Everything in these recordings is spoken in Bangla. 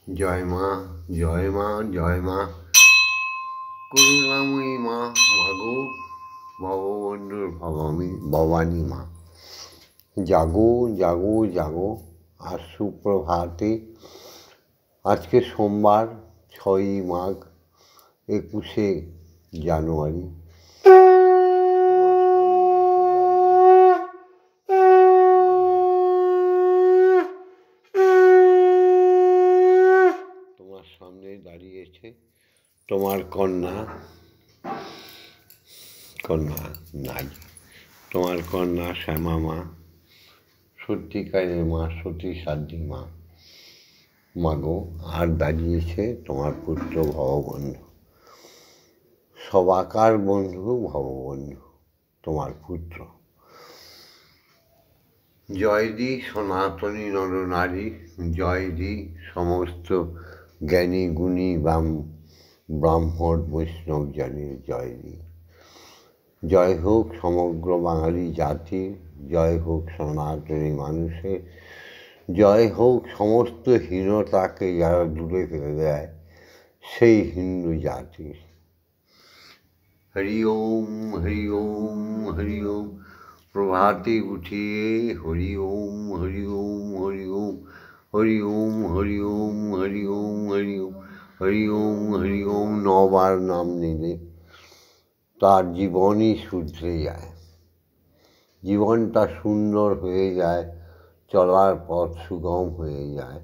জয় মা, জয় মা, জয় মা, করুণাময়ী মা, মাগো ভববন্ধুর ভবানী মা। জাগো জাগো জাগো, আজ সুপ্রভাতে। আজকে সোমবার, 6ই মাঘ, 21শে জানুয়ারি। তোমার সামনে দাঁড়িয়েছে তোমার কন্যা নাই, তোমার কন্যা শ্যামা মা, সত্যিকারের মা, সতী সাধ্যী মা। মাগো, আর দাঁড়িয়েছে তোমার পুত্র ভববন্ধু, সবাকার বন্ধু ভববন্ধু, তোমার পুত্র। জয় দি সনাতনী নরনারী, জয় দি সমস্ত জ্ঞানী গুণী ব্রাহ্মণ বৈষ্ণব জানির জয় দি। জয় হোক সমগ্র বাঙালি জাতির, জয় হোক সনাতনী মানুষের, জয় হোক সমস্ত হীনতাকে যারা দূরে ফেলে দেয় সেই হিন্দু জাতির। হরি ওম, হরি ওম, হরি ওম। প্রভাতে উঠিয়ে হরি ওম, হরি ওম, হরি ওম, হরি ওম, হরি ওম, হরি ওম, হরি ওম, হরি ওম, হরি ওম 9 বার নাম নিলে তার জীবনই শুধরে যায়, জীবনটা সুন্দর হয়ে যায়, চলার পথ সুগম হয়ে যায়,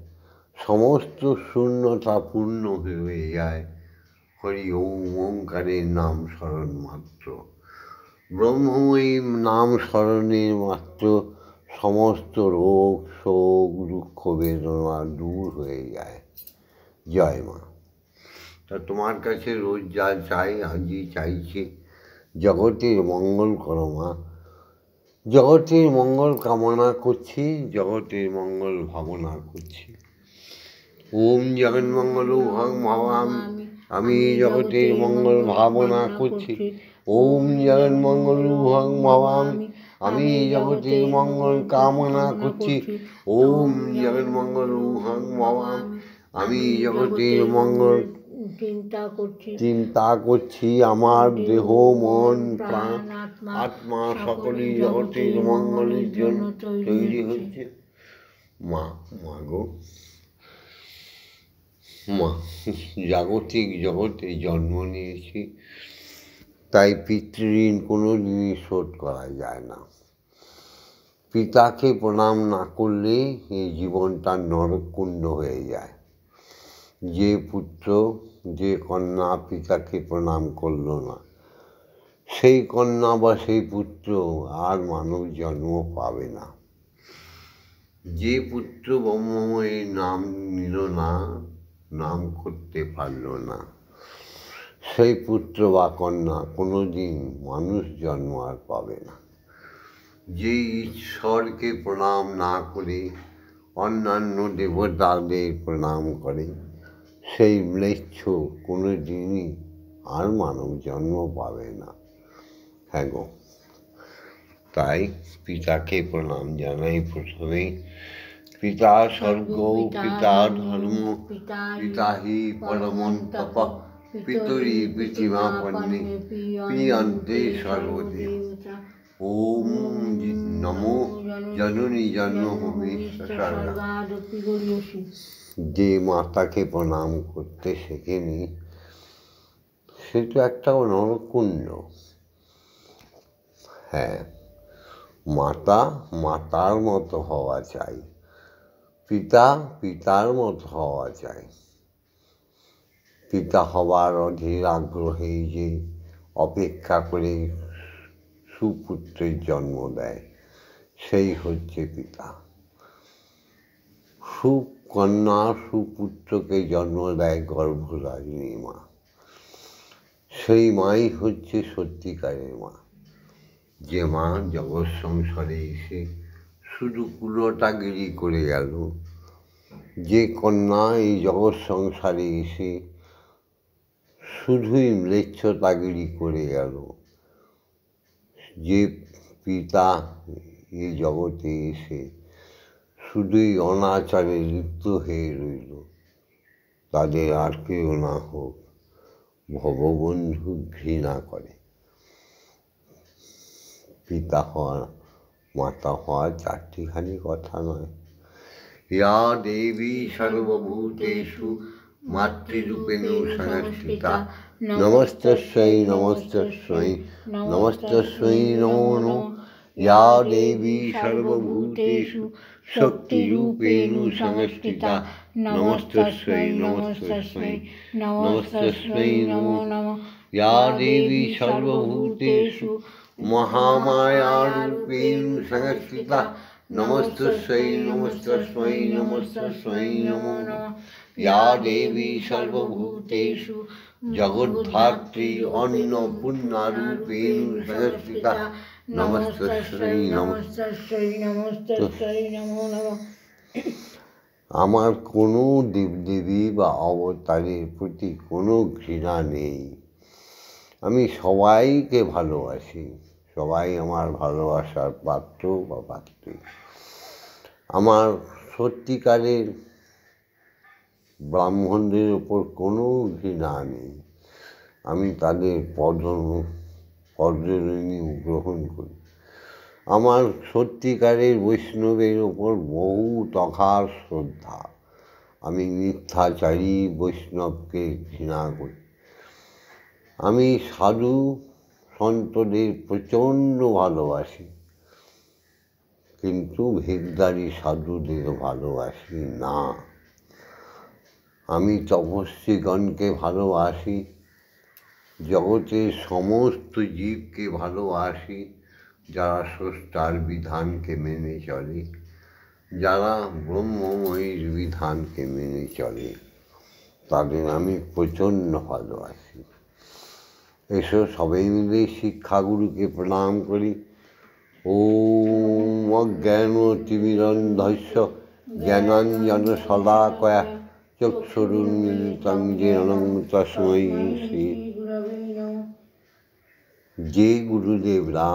সমস্ত শূন্যতা পূর্ণ হয়ে যায় হরি ওম ওঙ্কারের নাম স্মরণ মাত্র। ব্রহ্মময়ী নাম স্মরণের মাত্র সমস্ত রোগ শোক দুঃখ বেদনা দূর হয়ে যায়। জয় মা। তা তোমার কাছে রোজ যা চাই আজই চাইছি, জগতের মঙ্গল করো মা। জগতের মঙ্গল কামনা করছি, জগতের মঙ্গল ভাবনা করছি। ওম জগন্মঙ্গল হং ভবামি, আমি জগতের মঙ্গল ভাবনা করছি। ওম জগন্মঙ্গল হং ভবামি, আমি জগতের মঙ্গল কামনা করছি। ওম জগন্মঙ্গল হং ভবামি, আমি জগতের মঙ্গল চিন্তা করছি। আমার দেহ মন প্রাণ আত্মা সকলেই জগতের মঙ্গলের জন্য তৈরি হচ্ছে। মা, মাগো মা, জাগতিক জগতে জন্ম নিয়েছি, তাই পিতৃঋণ কোনো দিনই শোধ করা যায় না। পিতাকে প্রণাম না করলে এই জীবনটা নরককুণ্ড হয়ে যায়। যে পুত্র যে কন্যা পিতাকে প্রণাম করল না, সেই কন্যা বা সেই পুত্র আর মানব জন্ম পাবে না। যে পুত্র ব্রহ্মময়ের নাম নিল না, নাম করতে পারল না, সেই পুত্র বা কন্যা কোনো দিন মানুষ জন্ম আর পাবে না। যে ঈশ্বরকে প্রণাম না করে অন্যান্য দেবতাদের প্রণাম করে, সেই ম্লেচ্ছ কোনো দিনই আর মানব জন্ম পাবে না। হ্যাঁ গো, তাই পিতাকে প্রণাম জানাই প্রথমেই। পিতা স্বর্গ, পিতা ধর্ম, পিতা হি পরমং তপ, পিতরি পিতৃমা পন্নে প্রিয়ন্তে সর্বদেব। ওম নমো জননী জন্মভূমি স্বর্গা। যে মাতাকে প্রণাম করতে শেখেনি, সে তো একটা নরকুণ্ড। হ্যাঁ, মাতা মাতার মতো হওয়া চাই, পিতা পিতার মতো হওয়া চাই। পিতা হবার অধীর আগ্রহে যে অপেক্ষা করে সুপুত্রের জন্ম দেয়, সেই হচ্ছে পিতা। সুকন্যা সুপুত্রকে জন্ম দেয় গর্ভধারিণী মা, সেই মাই হচ্ছে সত্যিকারের মা। যে মা জগৎ সংসারে এসে শুধু কুলটাগিরি করে গেল, যে কন্যা এই জগৎ সংসারে এসে শুধুই ম্লেচ্ছতাগিরি করে গেল, যে পিতা এই জগতে এসে শুধুই অনাচারে লিপ্ত হয়ে রইল, তাদের আর কেউ না হোক, ভববন্ধু ঘৃণা করে। পিতা হওয়া মাতা হওয়া চারটিখানি কথা নয়। ইয়া দেবী সর্বভূতেষু মাতৃরূপেণ সংস্থিতা নমস্তস্যৈ নমস্তস্যৈ নমস্তস্যৈ নমো নমঃ। ইয়া দেবী সর্বভূতেষু শক্তিরূপেণ সংস্থিতা নমস্তস্যৈ নমস্তস্যৈ নমস্তস্যৈ নমো নমঃ। ইয়া দেবী সর্বভূতেষু মহামায়ারূপেণ সংস্থিতা নমস্তস্যৈ নমস্তস্যৈ নমস্তস্যৈ নমো নমঃ। ইয়া দেবী সর্বভূতেষু জগদ্ধাত্রী অন্নপূর্ণারূপেণ সংস্থিতা নমস্তস্যৈ নমস্তস্যৈ নমস্তস্যৈ নমো নমঃ। আমার কোনো দেবদেবী বা অবতারের প্রতি কোনো ঘৃণা নেই। আমি সবাইকে ভালোবাসি, সবাই আমার ভালোবাসার পাত্র বা পাত্রী। আমার সত্যিকারের ব্রাহ্মণদের ওপর কোনো ঘৃণা নেই। আমি তাদের পদধূলি গ্রহণ করি। আমার সত্যিকারের বৈষ্ণবের ওপর বহু তথার শ্রদ্ধা। আমি মিথ্যাচারী বৈষ্ণবকে ঘৃণা করি। আমি সাধু সন্তদের প্রচণ্ড ভালোবাসি, কিন্তু ভিখারি সাধুদের ভালোবাসি না। আমি তপস্বীগণকে ভালোবাসি, জগতের সমস্ত জীবকে ভালোবাসি, যারা স্রষ্টার বিধানকে মেনে চলে, যারা ব্রহ্মময়ীর বিধানকে মেনে চলে, তাদের আমি প্রচণ্ড ভালোবাসি। এসো সবাই মিলে শিক্ষাগুরুকে প্রণাম করি। ওম অজ্ঞানতিমিরন্ধস্য জ্ঞানাঞ্জনশলাকয়া চক্ষুরুন্মিলিतं येन তস্मै শ্রী। যে গুরুদেবরা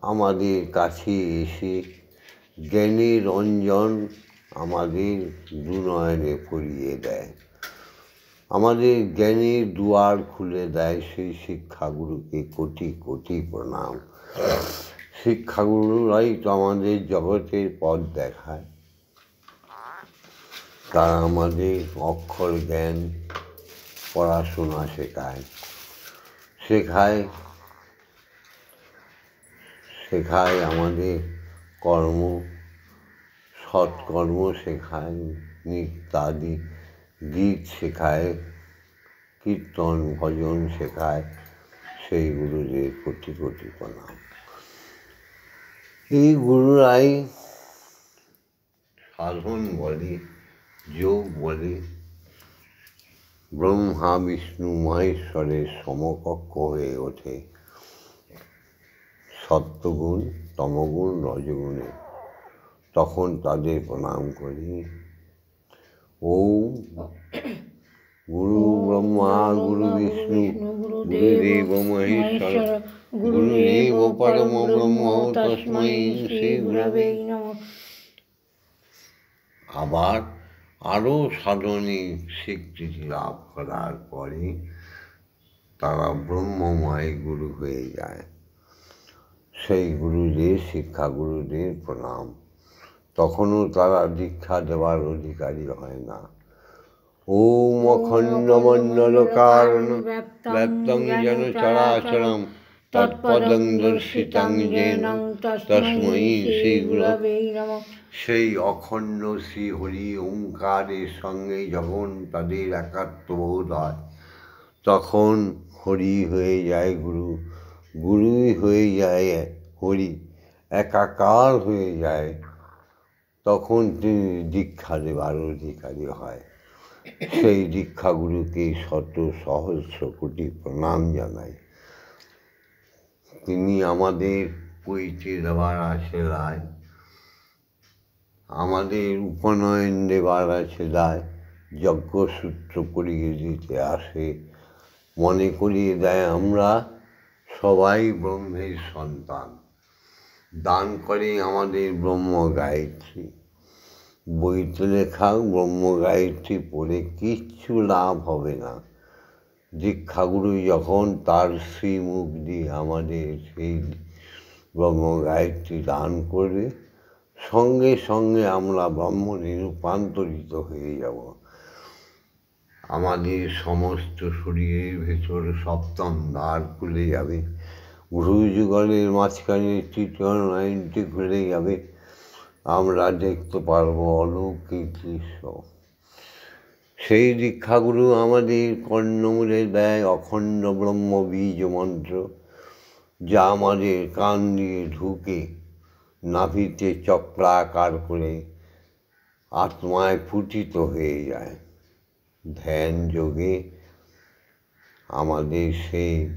আমাদের কাছে এসে জ্ঞানের অঞ্জন আমাদের দুনয়নে পরিয়ে দেয়, আমাদের জ্ঞানের দুয়ার খুলে দেয়, সেই শিক্ষাগুরুকে কোটি কোটি প্রণাম। শিক্ষাগুরুরাই তো আমাদের জগতের পথ দেখায়। তারা আমাদের অক্ষর জ্ঞান, পড়াশোনা শেখায় আমাদের কর্ম, সৎকর্ম শেখায়, নিত্যাদি গীত শেখায়, কীর্তন ভজন শেখায়। সেই গুরুদের কোটি কোটি প্রণাম। এই গুরুরাই সাধন বলে, যোগ বলে, ব্রহ্মা বিষ্ণু মহেশ্বরের সমকক্ষ হয়ে ওঠে সত্ত্বগুণ, তমগুণ, রজগুণে। তখন তাদের প্রণাম করি। ওম গুরু ব্রহ্মা গুরু বিষ্ণু গুরুদেব মহেশ্বর গুরুদেব পরম ব্রহ্ম তস্मै শ্রী গুরবে নমঃ। আবার আরও সাধনে স্বীকৃতি লাভ করার পরে তারা ব্রহ্মময় গুরু হয়ে যায়। সেই গুরুদের, শিক্ষাগুরুদের প্রণাম। তখনও তারা দীক্ষা দেওয়ার অধিকারী হয় না। ওম অখণ্ডমণ্ডলকারণং ব্যপ্তং যেন চরাচরং তৎপদং দর্শিতং যেন তস্मै শ্রী গুরবে নমঃ। সেই অখণ্ড শ্রী হরি ওঙ্কারের সঙ্গে যখন তাদের একাত্মবোধ হয়, তখন হরি হয়ে যায় গুরু, গুরুই হয়ে যায় হরি, একাকার হয়ে যায়। তখন তিনি দীক্ষা দেবার অধিকারী হয়। সেই দীক্ষাগুরুকে শত সহস্র কোটি প্রণাম জানাই। তিনি আমাদের পরিচয় দেবার আশীর্বাদ, আমাদের উপনয়ন দেবার আশীর্বাদ, যজ্ঞসূত্র পড়িয়ে দিতে আসে, মনে করিয়ে দেয় আমরা সবাই ব্রহ্মের সন্তান। দান করে আমাদের ব্রহ্ম গায়ত্রী, বইতে লেখা ব্রহ্মগায়ত্রী পড়ে কিচ্ছু লাভ হবে না। দীক্ষাগুরু যখন তার শ্রীমুখ দিয়ে আমাদের সেই ব্রহ্মগায়ত্রী দান করবে, সঙ্গে সঙ্গে আমরা ব্রহ্মণে রূপান্তরিত হয়ে যাব। আমাদের সমস্ত শরীরের ভেতর সপ্তম দ্বার খুলে যাবে, ভ্রূযুগলের মাঝখানে তৃতীয় লাইনটি খুলে যাবে, আমরা দেখতে পারবো অলৌকিক দৃশ্য। সেই দীক্ষাগুরু আমাদের কর্ণমূলে দেয় অখণ্ড ব্রহ্ম বীজ মন্ত্র, যা আমাদের কান দিয়ে ঢুকে নাভিতে চক্রাকার করে আত্মায় ফুটিত হয়ে যায়। ধ্যান যোগে আমাদের সেই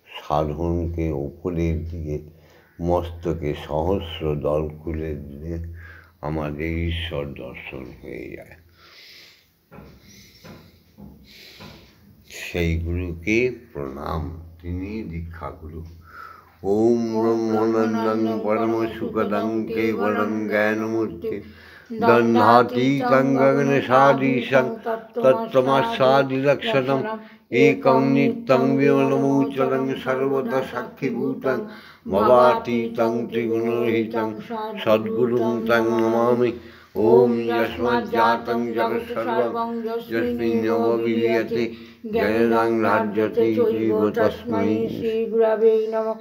সাধনকে উপরের দিকে মস্তকে সহস্র দল খুলে দিলে আমাদের ঈশ্বর দর্শন হয়ে যায়। সেই গুরুকে প্রণাম, তিনি দীক্ষাগুরু। ওম ব্রহ্মানন্দং পরম সুখদং কেবলং জ্ঞানমূর্তি দণ্ডাতীतं গগনসাদীশং তত্ত্বমস্যাদিলক্ষণম একং নিত্যং বিমলমূচলং সর্বদা সাক্ষীভূতং ভবাতীतं ত্রিগুণরহিतं সদ্গুরুং তং নমামি। ওম যস্মাজ্জাतं জগৎসর্বং যস্মিন্নেব বিলীয়তে জ্ঞানেন ধার্যতে জীব তস্मै শ্রী গুরবে নমঃ।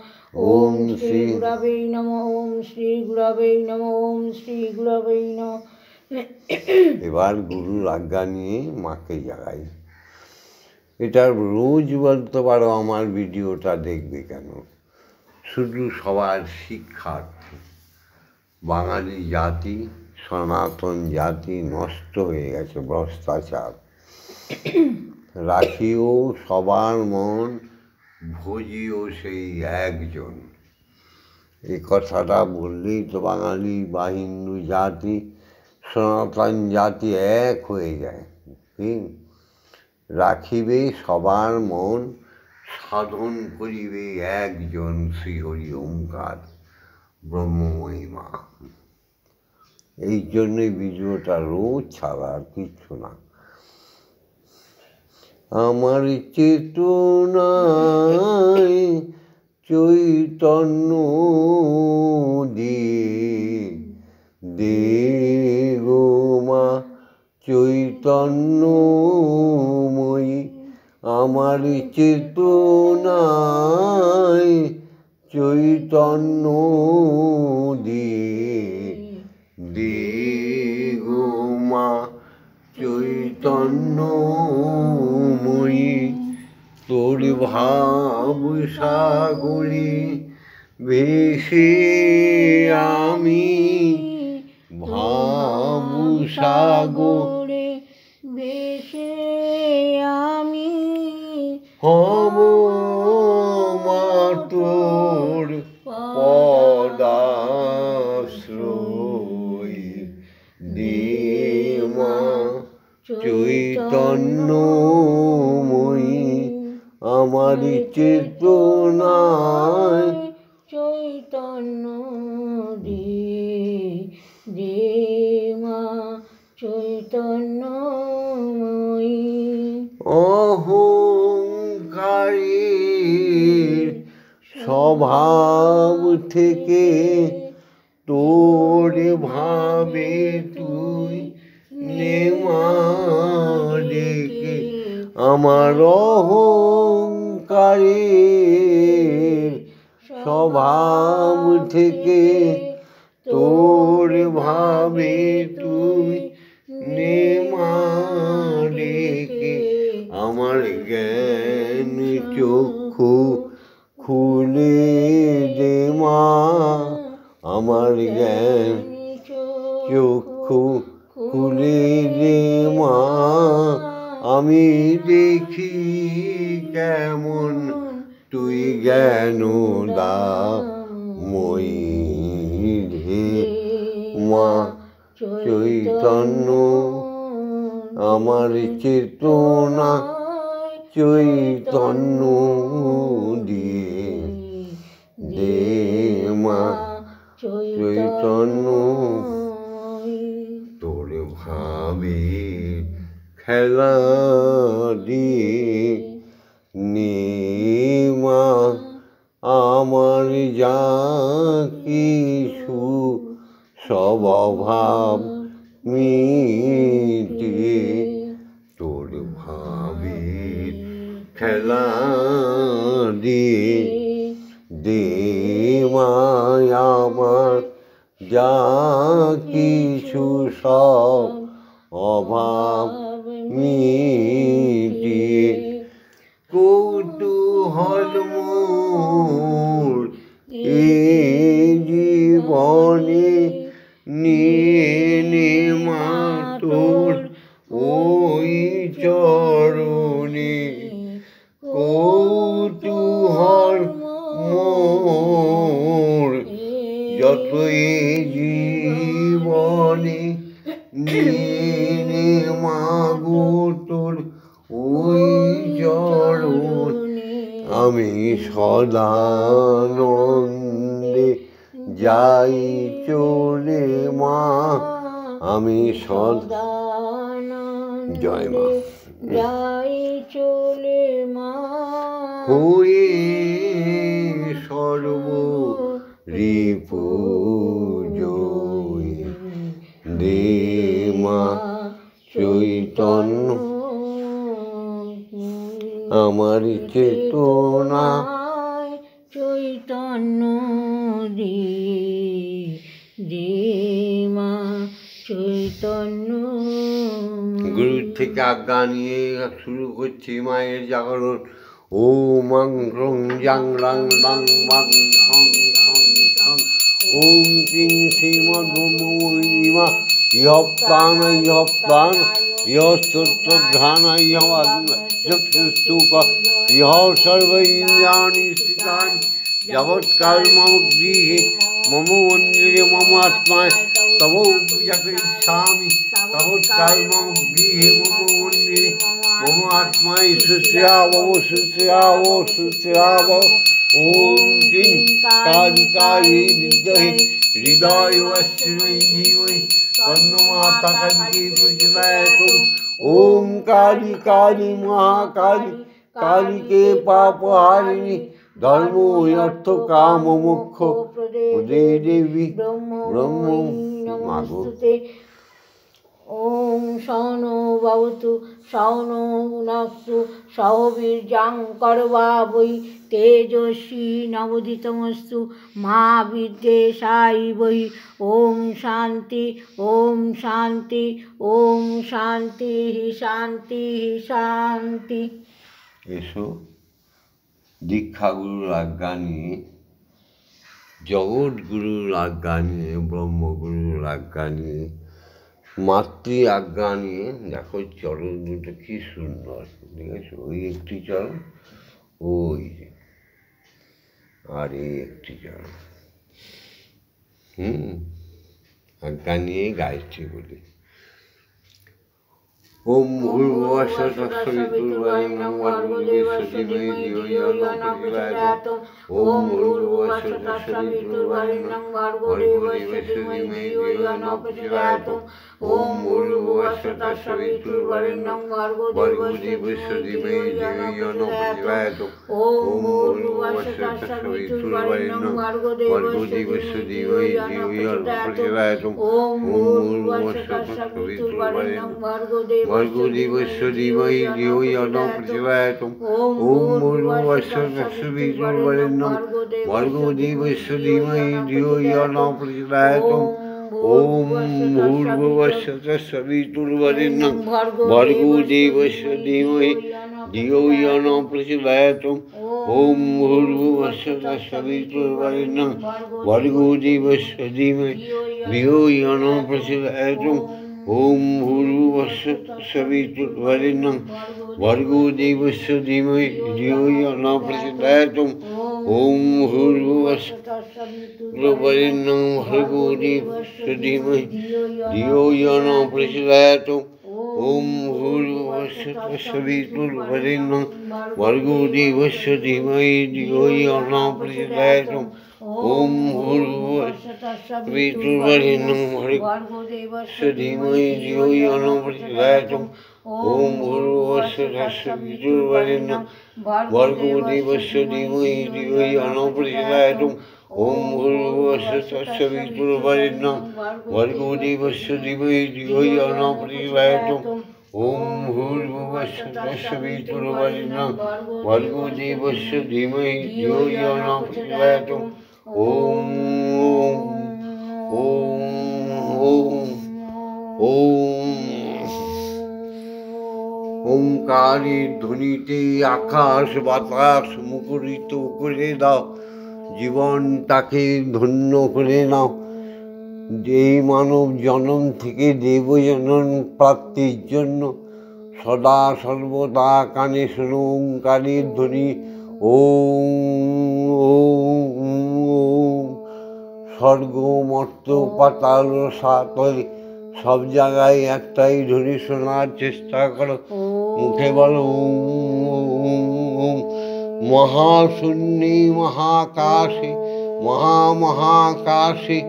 ওম শ্রী গুরবে নমঃ। ওম শ্রী গুরবে নমঃ। ওম শ্রী গুরবে নমঃ। এবার গুরুর আজ্ঞা নিয়ে মাকে জাগাই। এটা রোজ বলতে পারো, আমার ভিডিওটা দেখবে কেন? শুধু সবার শিক্ষার্থে। বাঙালি জাতি, সনাতন জাতি নষ্ট হয়ে গেছে, ভ্রষ্টাচার। রাখিও সবার মন, ভোজিও সেই একজন। এই কথাটা বললেই তো বাঙালি বা হিন্দু জাতি, সনাতন জাতি এক হয়ে যায়। রাখিবে সবার মন, সাধন করিবে একজন, শ্রীহরি ওঙ্কার ব্রহ্মমহিমা। এই জন্যই ভিডিওটা রোজ ছাড়া, আর কিচ্ছু না। আমার চেতনায় চৈতন্য দে গো মা চৈতন্যময়ী। আমার চেতনায় চৈতন্য দে গো মা চৈতন্যময়ী। তোর ভাব সাগরে ভেসে আমি, ভাব সাগরে ভেসে আমি হব মা তোর পদাশ্রয়। দে মা চৈতন্যময়ী। আমার চেতনায় চৈতন্য দে মা চৈতন্যময়ী। অহংকারের স্বভাব থেকে তোর ভাবে তুই নেমা ডেকে। আমার অহংকারের স্বভাব থেকে তোর ভাবে তুই নেমা ডেকে। আমার জ্ঞান চক্ষু খুলে দে মা। আমার জ্ঞান চক্ষু খুলে দে মা। আমি দেখি কেমন তুই জ্ঞানদাময়ী। হে মা চৈতন্য। আমার চেতনা চৈতন্য দে মা চৈতন্য। ভাবের খেলা দিয়ে নেমা আমার যা কিছু সব অভাব মিটিয়ে তোর ভাবের খেলা দিয়ে দে মায় আমার যা কিছু সব অভাব মিটিয়ে কৌতূহল মোর এই জীবনে নিয়ে নে মা তোর ওই চরণে কৌতূহল মোর যতই জীবনে নিয়ে নে মাগো তোর ওই চরণে আমি সদানন্দে যাই চলে মা আমি জয় মা যাই চলে মা হয়ে সর্ব রিপু জয় দে মা চৈতন্য আমার চেতনা চৈতন্য দে মা চৈতন্য। গুরুর থেকে আজ্ঞা নিয়ে শুরু করছি মায়ের জাগরণ। ও মাং রং জাং রাং রাং মাং সং সং সং ওম ক্রিং শ্রীমদ্মা ইহপ্রাণ ইহপ্রাণ ইহস্তোত্রঘ্রাণ ইহচক্ষুস্তূক ইহ সর্ব ইন্দ্রিয়াণি স্থিতানি যাবৎকাল মম গৃহে মম মন্দিরে মম আত্মায় তব পূজা করিষ্যামি তাবৎকাল মম গৃহে মম মন্দিরে মম আত্মায় সুশ্রাব সুশ্রাব সুশ্রাব। ওম ক্রিং কালিকায়ে বিদ্মহে হৃদয়শ্রী ধীমহি তন্নো মাতা কালী প্রচোদয়াৎ। ওম কালী কালী মহাকালী কালীকে পাপহারিণী ধর্ম অর্থ কাম মোক্ষ প্রদে দেবী ব্রহ্ম মাগো। ওম সৌনো ভবতু সৌনো ভুনস্তু সহ বীর্যং করবাবৈ তেজস্বী নবোদিতমস্তু মা বিদ্বেষায় বহি। ওম শান্তি ওম শান্তি ওম শান্তি শান্তি শান্তি। এসো দীক্ষাগুরুর আজ্ঞা নিয়ে, জগৎগুরুর আজ্ঞা নিয়ে, ব্রহ্মগুরুর আজ্ঞা নিয়ে, মাতৃ আজ্ঞা নিয়ে। দেখো চরণ দুটো কি সুন্দর, ঠিক আছে? ওই একটি চরণ, ওই আর এই একটি চরণ। আজ্ঞা নিয়ে গায়ত্রী বলি। ওম ভূর্ভুবঃ স্বঃ তৎসবিতুর্বরেণ্যং ভর্গো দেবস্য ধীমহি ধিয়ো য়ো ন প্রচোদয়াৎ। ওম ভূর্ভুবঃ স্বঃ তৎসবিতুর্বরেণ্যং ভর্গো দেবস্য ধীমহি ধিয়ো য়ো ন প্রচোদয়াৎ। ওম ভূর্ভুবঃ স্বঃ তৎসবিতুর্বরেণ্যং ভর্গো দেবস্য ধীমহি ধিয়ো য়ো ন প্রচোদয়াৎ। ওম ভূর্ভুবঃ স্বঃ তৎসবিতুর্বরেণ্যং ভর্গো দেবস্য ধীমহি ধিয়ো য়ো ন প্রচোদয়াৎ। ওম ভূর্ভুবঃ স্বঃ তৎসবিতুর্বরেণ্যং ভর্গো দেবস্য ধীমহি ধিয়ো য়ো ন প্রচোদয়াৎ। ওম ভূর্ভুবঃ স্বঃ তৎসবিতুর্বরেণ্যং ভর্গো দেবস্য ধীমহি ধিয়ো য়ো ন প্রচোদয়াৎ। ওম ভূর্ভুবঃ স্বঃ তৎসবিতুর্বরেণ্যং ভর্গো দেবস্য ধীমহি ধিয়ো য়ো ন প্রচোদয়াৎ। ওম ভূর্ভুবঃ স্বঃ তৎসবিতুর্বরেণ্যং ভর্গো দেবস্য ধীমহি ধিয়ো য়ো ন প্রচোদয়াৎ। ওম ভূর্ভুবঃ স্বঃ তৎসবিতুর্বরেণ্যং ভর্গো দেবস্য ধীমহি ধিয়ো য়ো ন প্রচোদয়াৎ। ওম ভূর্ভুবঃ স্বঃ তৎসবিতুর্বরেণ্যং ভর্গো দেবস্য ধীমহি ধিয়ো য়ো ন প্রচোদয়াৎ। ওম ভূর্ভুবঃ স্বঃ তৎসবিতুর্বরেণ্যং ভর্গো দেবস্য ধীমহি ধিয়ো য়ো ন প্রচোদয়াৎ। ওম ভূর্ভুবস্সুঃ তৎসবিতুর্বরেণ্যং ভর্গো দেবস্য ধীমহি ধিয়ো ইয়ো নঃ প্রচোদয়াৎ। ওম ভূর্ভুবস্সুঃ তৎসবিতুর্বরেণ্যং ভর্গো দেবস্য ধীমহি ধিয়ো ইয়ো নঃ প্রচোদয়াৎ। ওম ভূর্ভুবস্সুঃ তৎসবিতুর্বরেণ্যং ভর্গো দেবস্য ধীমহি ধিয়ো ইয়ো নঃ প্রচোদয়াৎ। ওম ভূর্ভুবস্সুঃ তৎসবিতুর্বরেণ্যং ভর্গো দেবস্য ধীমহি ধিয়ো ইয়ো নঃ প্রচোদয়াৎ। ওম ওম ওম ওম ওঙ্কারের ধ্বনিতে আকাশ বাতাস মুখরিত করে দাও, জীবন তাকে ধন্য করে নাও। এই মানব জনম থেকে দেবজনন প্রাপ্তির জন্য সদা সর্বদা কানে শোনো ওঙ্কারের ধ্বনি। ওম ওম ওম। স্বর্গ মর্ত পাতাল সাতলে সব জায়গায় একটাই ধ্বনি শোনার চেষ্টা করো, মুখে বলো ওম ওম ওম। মহাশূন্যে মহাকাশে মহামহাকাশে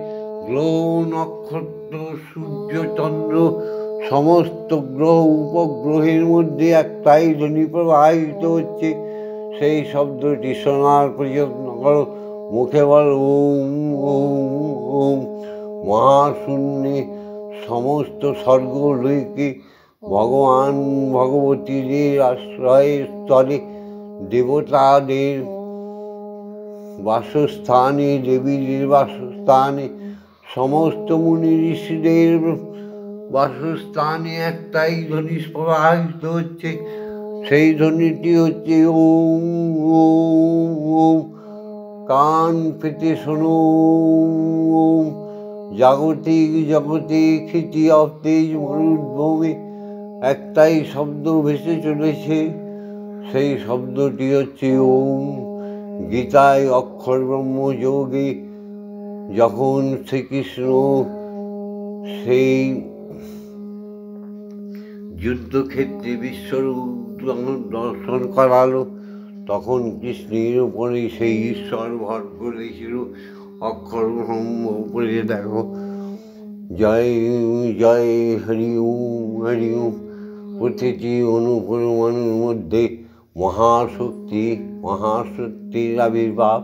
গ্রহ নক্ষত্র সূর্য চন্দ্র সমস্ত গ্রহ উপগ্রহের মধ্যে একটাই ধ্বনি প্রবাহিত হচ্ছে, সেই শব্দটি শোনার প্রযত্ন করো, মুখে বলো ওম ওম ওম। মহাশূন্যে সমস্ত স্বর্গলোকে ভগবান ভগবতীদের আশ্রয়ের স্থলে, দেবতাদের বাসস্থানে, দেবীদের বাসস্থানে, সমস্ত মুনি ঋষিদের বাসস্থানে একটাই ধ্বনি প্রবাহিত হচ্ছে, সেই ধ্বনিটি হচ্ছে ওম ওম ওম। কান পেতে শোনো ওম। জাগতিক জগতে খিতি অবতেজ মরুদ্ভূমি একটাই শব্দ ভেসে চলেছে, সেই শব্দটি হচ্ছে ওম। গীতায় অক্ষর ব্রহ্ম যোগে যখন শ্রীকৃষ্ণ সেই যুদ্ধক্ষেত্রে বিশ্বরূপ দর্শন করালো, তখন কৃষ্ণের উপরে সেই ঈশ্বর ভর করেছিল, অক্ষর ব্রহ্ম উপরে দেখো। জয় জয় হরি ওম হরি ওম। প্রতিটি অনুপরমাণুর মধ্যে মহাশক্তি, মহাশক্তির আবির্ভাব।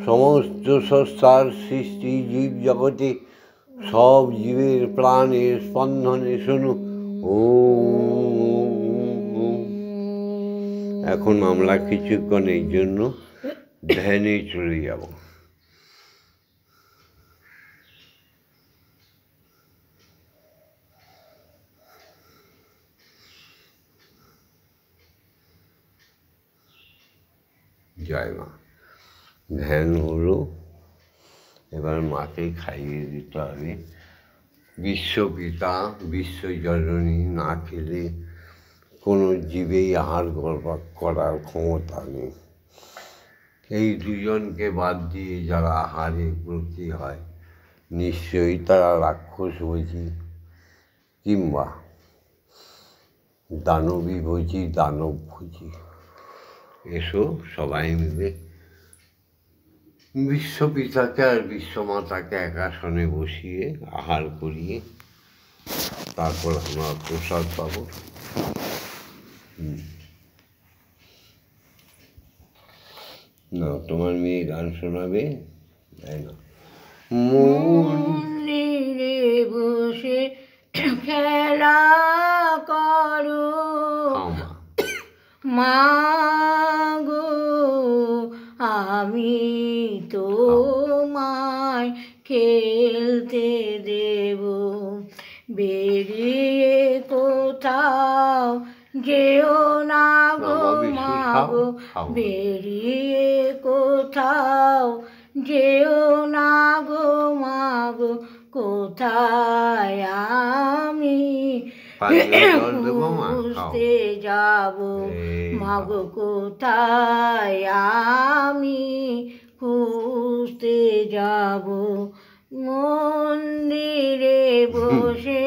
সমস্ত সত্তার সৃষ্টি জীব জগতে সব জীবের প্রাণের স্পন্দনে শোনো ওম ওম। এখন আমরা কিছুক্ষণ এই জন্য ধ্যানে চলে যাব। জয় মা। ধ্যান হলো এবার মাকে খাইয়ে দিতে হবে। বিশ্বপিতা বিশ্বজননী না খেলে কোনো জীবেই আহার করার ক্ষমতা নেই। এই দুজনকে বাদ দিয়ে যারা আহারে ব্রতী হয় নিশ্চয়ই তারা রাক্ষস ভোজী কিংবা দানবী ভোজী, দানব ভোজী। এসো সবাই মিলে বিশ্বপিতাকে আর বিশ্বমাতাকে এক আসনে বসিয়ে আহার করিয়ে তারপর আমরা প্রসাদ পাব। না, তোমার মেয়ে গান শোনাবে, তাই না? মন্দিরে বসে খেলা করো মাগো, আমি তোমায় খেলতে দেব। বেরিয়ে কোথাও যেও না গো মাগো, বেরিয়ে কোথাও যেও না গো মাগো, কোথায় আমি খুঁজতে যাব মাগো, কোথায় আমি খুঁজতে যাব। মন্দিরে বসে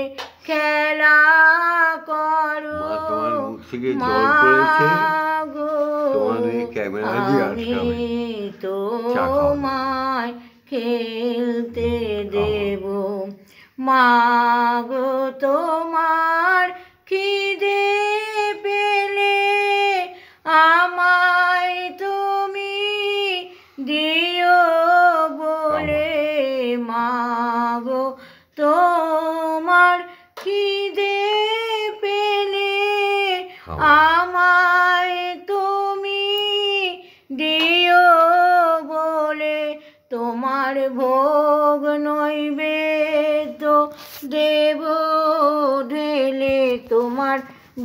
খেলা করো মাগো, তোমার এই ক্যামেরা দিয়ে আমি আটকাবে। চা খাও। তোমায় খেলতে দেব মাগো তোমার খিদে পেলে আমায় তুমি দিও বলে মাগো তোমার খিদে পেলে আমায় তুমি দিও বলে তোমার ভোগ নৈবেদ্য দেব ঢেলে তোমার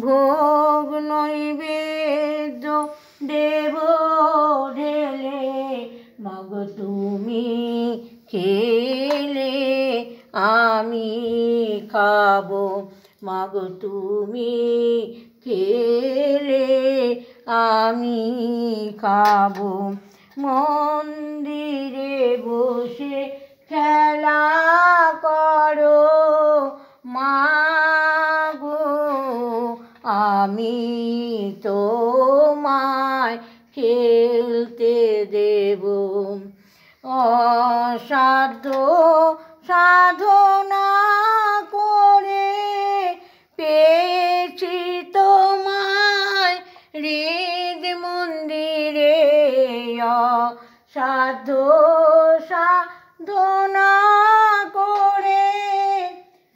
ভোগ নৈবেদ্য দেব ঢেলে মাগো তুমি খেলে আমি খাবো মাগো তুমি খেলে আমি খাবো মন্দিরে বসে খেলা করো মাগো আমি তোমায় খেলতে দেব অসাধ্য সাধনা করে পেয়েছি তোমায় হৃদ মন্দিরে অসাধ্য সাধনা করে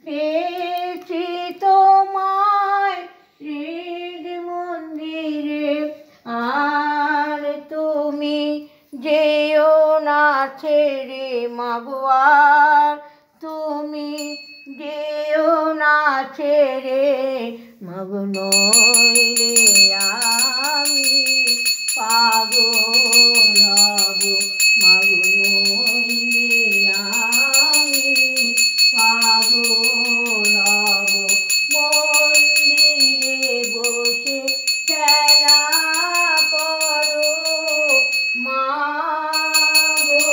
পেয়েছি তোমায় হৃদ মন্দিরে আর তুমি যেও না ছেড়ে মাগো আর তুমি যেও না ছেড়ে মাগো নইলে আমি পাগল হব মাগো নইলে আমি পাগল হব মন্দিরে বসে খেলা করো মাগো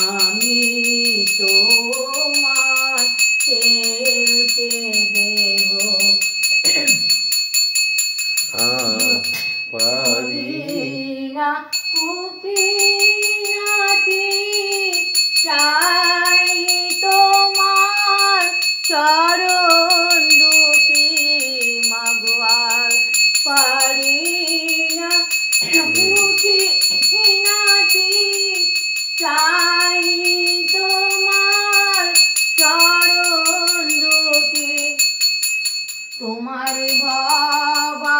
আমি তোমায় খেলতে দেব পারি না কুকিনাটি চাই তোমার চরণ দুটি মাগো আর পারি না কুকিনাটি চাই তোমার চরণ দুটি তোমার বাবা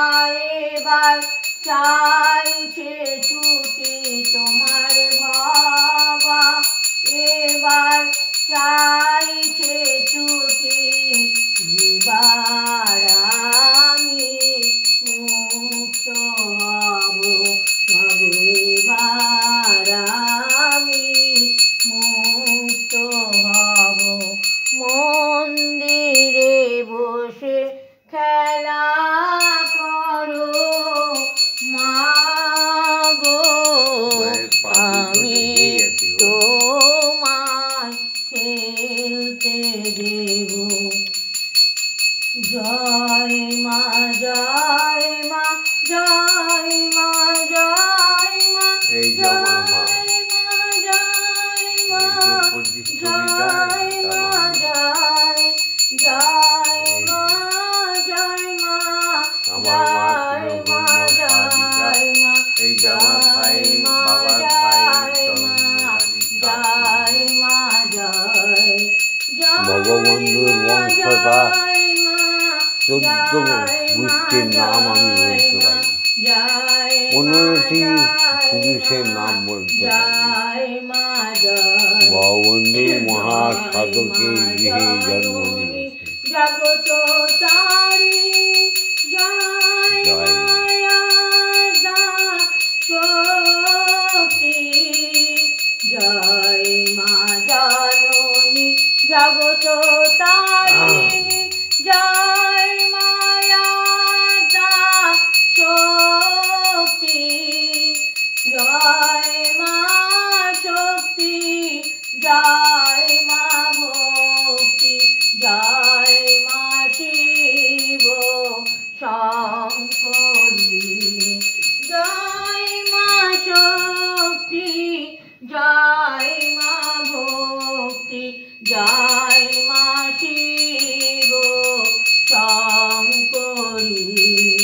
এবার চাইছে ছুটি তোমার বাবা এবার চাইছে ছুটি এবার আমি মুক্ত হব মাগো এবার আমি মুক্ত হব মন্দিরে বসে খেলা করো মাগো আমি তোমায় খেলতে দেব জয় মা জয় মা জয় মা জয় মা এই যে আমার মা। জয় মা এই যে জয় মা জয় জয় মা জয় মা আমার মা জয় ছিল মা জয় মা এই যে আমার পায়ে বাবার পায়ে জয় মা জয় ভগবন্ধুর বংশটা 14 গোষ্ঠীর নাম আমি বলতে পারি 15টি পুরুষের নাম বলতে পারি ভগবন্ধু মহাসাধকের গৃহে জন্ম নিয়েছে জগত তারি জয় শক্তি জয় মা জননী জগত তারিণী জয় মায়া শক্তি জয় মা শক্তি জয় মা ভক্তি জয় মা শিব শঙ্করী মহেশ্বরী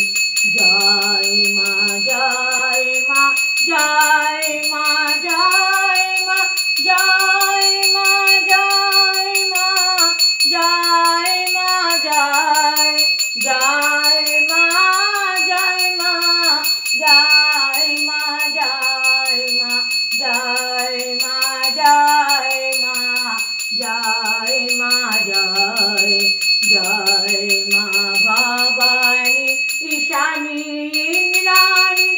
জয় মা জয় মা জয় মা জয় মা জয় মা জয় মা জয় মা জয় জয় মা জয় মা জয় মা জয় মা জয় মা জয় মা জয় মা জয় জয় মা ভবানী ঈশানী ইন্দ্রাণী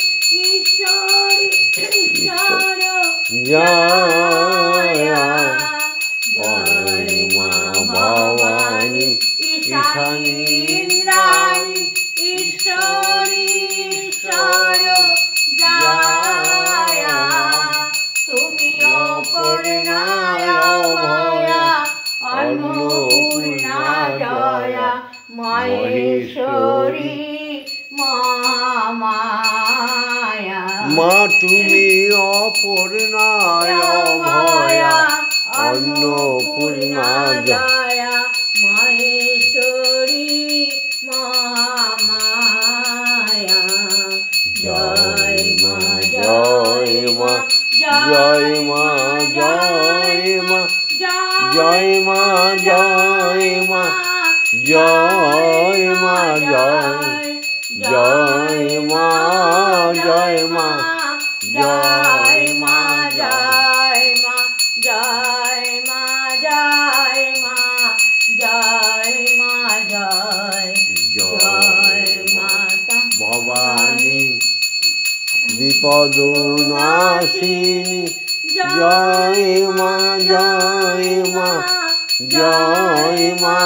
ঈশ্বরী ঈশ্বর জয় জয় মা ভবানী ঈশানী ইন্দ্রাণী ঈশ্বরী ঈশ্বর জয় তুমি অপর্ণা অভয়া অন্নপূর্ণা জয়া মহেশ্বরী মায়া মা তুমি অপর্ণা অভয়া অন্নপূর্ণা জয়া মহেশ্বরী মায়া জয় মা জয় মা জয় মা জয় মা জয় মা জয় মা জয় মা জয় মা জয় মা জয় মা জয় মা জয় মা জয় মা জয় মা জয় জয় মাতা ভবানী বিপদ নাশিনী জয় মা জয় মা জয় মা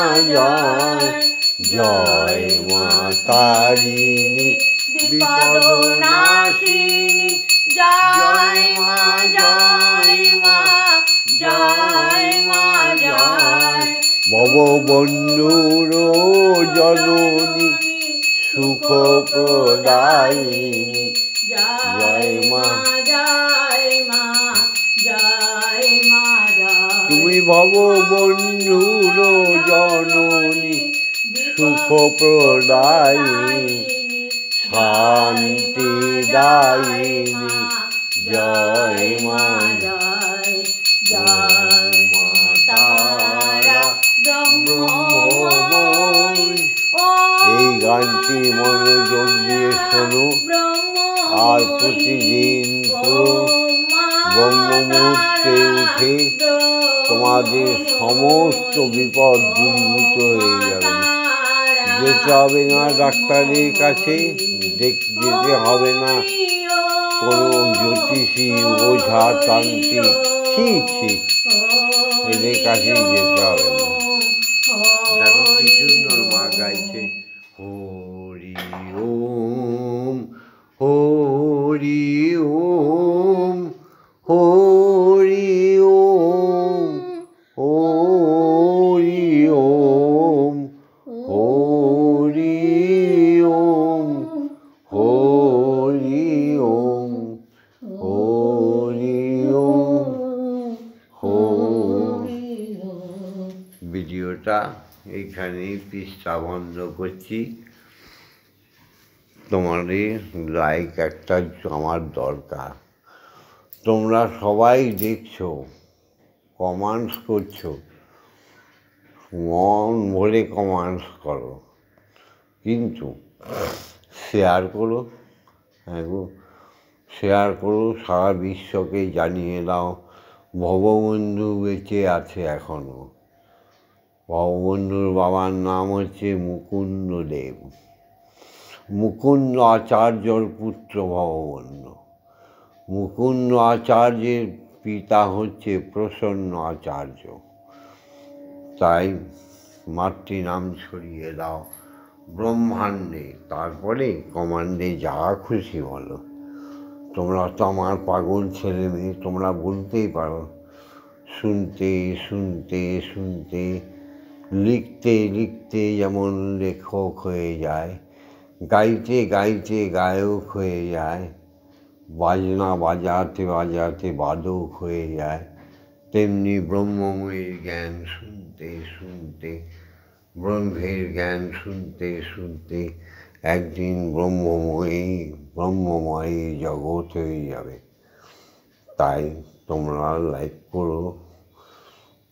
জয় মা তারিণী বিপদ নাশিনী জয় মা জয় মা জয় মা জয় ভববন্ধুর জননী সুখ প্রদায়িনী জয় মা জয় মা জয় মা জয় তুমি ভববন্ধুর জননী সুখ প্রদায়িনী শান্তি দায়িনী জয় মা জয় জয় মা তারা ব্রহ্মময় এই গানটি মনোযোগ দিয়ে শোনো আর প্রতিদিন ব্রহ্ম মুহূর্তে উঠে তোমাদের সমস্ত বিপদ দূরীভূত হয়ে যাবে। যেতে হবে না ডাক্তারের কাছে, যেতে হবে না কোনো জ্যোতিষী ওঝা তান্ত্রিক, এদের কাছে যেতে হবে না। দেখো কি সুন্দর মা গাইছে, হরি ওম হরি ওম হরি ওম হরি ওম হরি ওম হরি ওম হরি ওম। ভিডিওটা এইখানেই পৃষ্ঠা বন্ধ করছি। তোমাদের লাইক একটা আমার দরকার। তোমরা সবাই দেখছো, কমেন্টস করছো, মন ভরে কমেন্টস করো, কিন্তু শেয়ার করো, শেয়ার করো, সারা বিশ্বকে জানিয়ে দাও ভববন্ধু বেঁচে আছে এখনও। ভববন্ধুর বাবার নাম হচ্ছে মুকুন্দদেব, মুকুন্দ আচার্যর পুত্র ভববন্ধু। মুকুন্দ আচার্যের পিতা হচ্ছে প্রসন্ন আচার্য। তাই মাতৃনাম ছড়িয়ে দাও ব্রহ্মাণ্ডে, তারপরে কমান্ডে যা খুশি বলো। তোমরা তো আমার পাগল ছেলে মেয়ে, তোমরা বলতেই পারো। শুনতে শুনতে শুনতে, লিখতে লিখতে যেমন লেখক হয়ে যায়, গাইতে গাইতে গায়ক হয়ে যায়, বাজনা বাজাতে বাজাতে বাদক হয়ে যায়, তেমনি ব্রহ্মময়ের জ্ঞান শুনতে শুনতে ব্রহ্মের জ্ঞান শুনতে শুনতে একদিন ব্রহ্মময়ী জগৎ হয়ে যাবে। তাই তোমরা লাইক করো,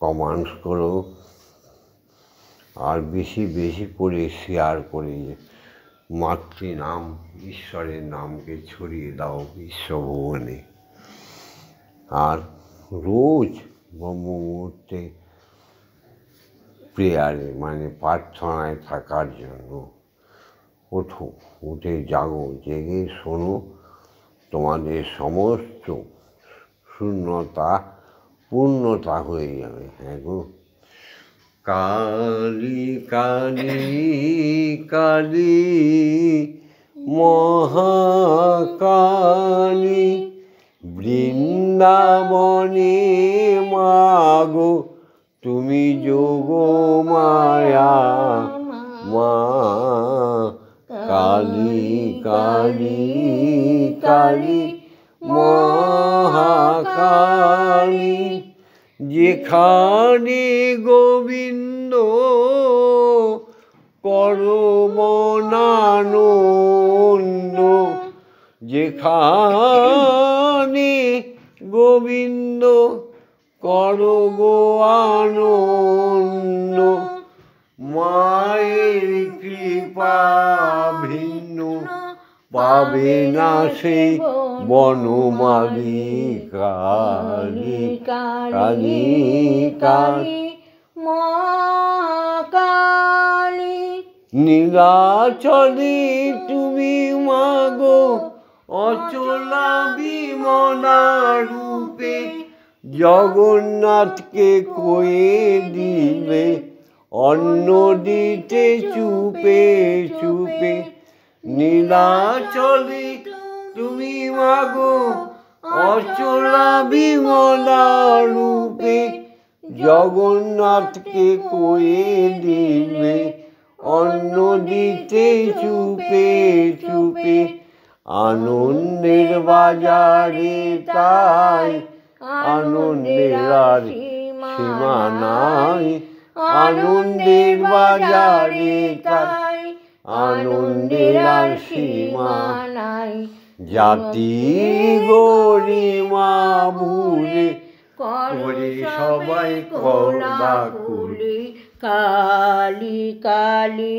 কমেন্টস করো, আর বেশি বেশি করে শেয়ার করে মাতৃনাম ঈশ্বরের নামকে ছড়িয়ে দাও বিশ্বভুবনে। আর রোজ ব্রহ্ম মুহূর্তে প্রেয়ারে মানে প্রার্থনায় থাকার জন্য ওঠো, উঠে জাগো, জেগে শোনো, তোমাদের সমস্ত শূন্যতা পূর্ণতা হয়ে যাবে। হ্যাঁ গো, কালী কালী কালী মহাকালী বৃন্দাবনে মাগো তুমি যোগ মায়া মা। কালী কালী কালী মহাকালী যেখানে গোবিন্দ করমনানন্দ, যেখানে গোবিন্দ কর গো আনন্দ, মায়ের কৃপা ভিন্ন পাবে না সেই বনমালী। কালী কালী কালী মহাকালী নীলাচলে তুমি মাগো অচলা বিমলা রূপে, জগন্নাথকে কয়ে দিলে অন্ন দিতে চুপে চুপে। নীলাচলে তুমি মাগো অচলা বিমলা রূপে, জগন্নাথকে কয়ে দিলে অন্ন দিতে চুপে চুপে। আনন্দের বাজারে তাই আনন্দের আর সীমা নাই, আনন্দের বাজারে তাই আনন্দের আর সীমা নাই। জাতি গরিমা ভুলে করে সবাই করবা কুলি। কালী কালী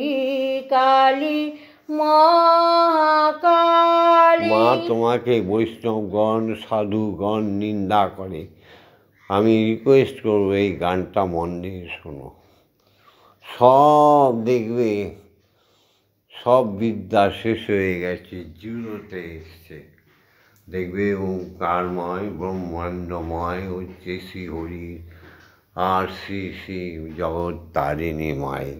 কালী মহাকালী। মা তোমাকে বৈষ্ণবগণ সাধুগণ নিন্দা করে। আমি রিকোয়েস্ট করবো এই গানটা মন দিয়ে শোনো। সব দেখবে সব বিদ্যা শেষ হয়ে গেছে, জিরোতে এসছে। দেখবে ওঙ্কারময় ব্রহ্মাণ্ডময় হচ্ছে শ্রীহরি আর শ্রী শ্রী জগৎ তারিণী মায়।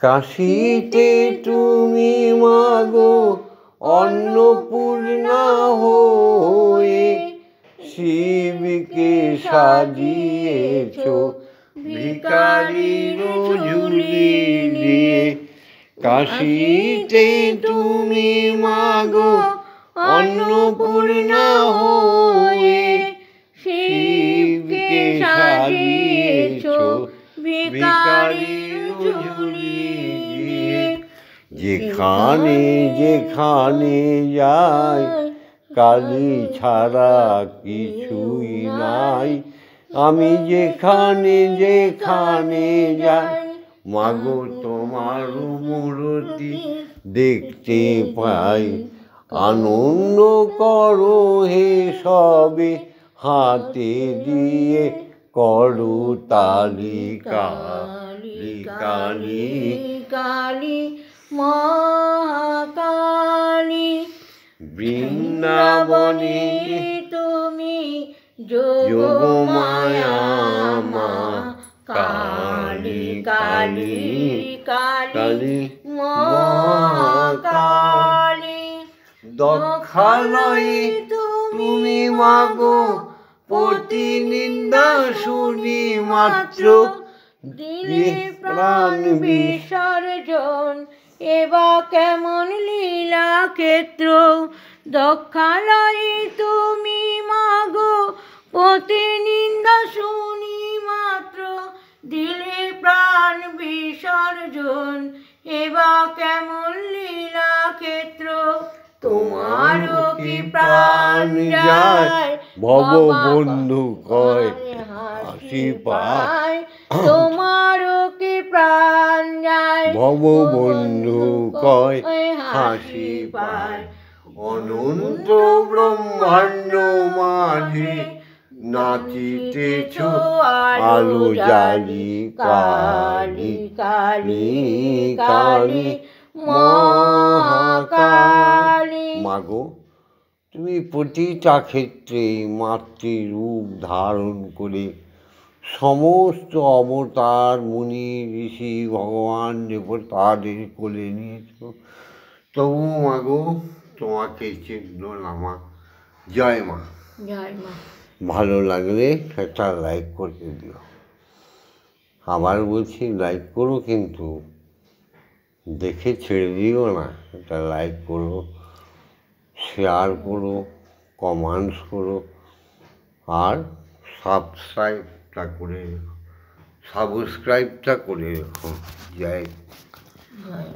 কাশীতে তুমি মাগো অন্নপূর্ণা হয়ে, শিবকে সাজিয়েছ ভিখারির ঝুলি দিয়ে। কাশীতে তুমি মাগো অন্নপূর্ণা হয়ে, শিবকে সাজিয়েছ ভিখারির ঝুলি দিয়ে। যেখানে যেখানে যায় কালী ছাড়া কিছুই নাই, আমি যেখানে যেখানে যাই মাগো তোমার মূর্তি দেখতে পাই। আনন্দ করো হে সবে হাতে দিয়ে করো তালি। কালী কালী কালী মহাকালী বৃন্দাবনে তুমি যোগমায়া মা। কালী কালী কালী মহাকালী দক্ষালয়ে তুমি মাগো প্রতি নিন্দা শুনি মাত্র, দিলে প্রাণ বিসর্জন এবা কেমন লীলা ক্ষেত্র। দক্ষালয়ে তুমি মাগো প্রতি নিন্দা শুনি মাত্র, দিলে প্রাণ বিসর্জন এবা কেমন লীলা ক্ষেত্র তোমারও কি প্রাণ যায় ভববন্ধু কয় হাসি পায়, তোমারও কি প্রাণ যায় ভববন্ধু কয় হাসি পায়। অনন্ত ব্রহ্মাণ্ড মাঝে নাচিতেছ আলো জালি কালি কালি কালি মহাকালী। মাগো, তুমি প্রতিটা ক্ষেত্রেই মাতৃরূপ ধারণ করে সমস্ত অবতার মুনি ঋষি ভগবান দেবতাদের কোলে নিয়েছ। তবু মাগো, তোমাকে চিনলাম মা। জয় মা। জয় মা। ভালো লাগলে একটা লাইক করে দিও। আবার বলছি, লাইক করো, কিন্তু দেখে ছেড়ে দিও না। একটা লাইক করো, শেয়ার করো, কমেন্টস করো, আর সাবস্ক্রাইবটা করে রেখো। জয়। জয়।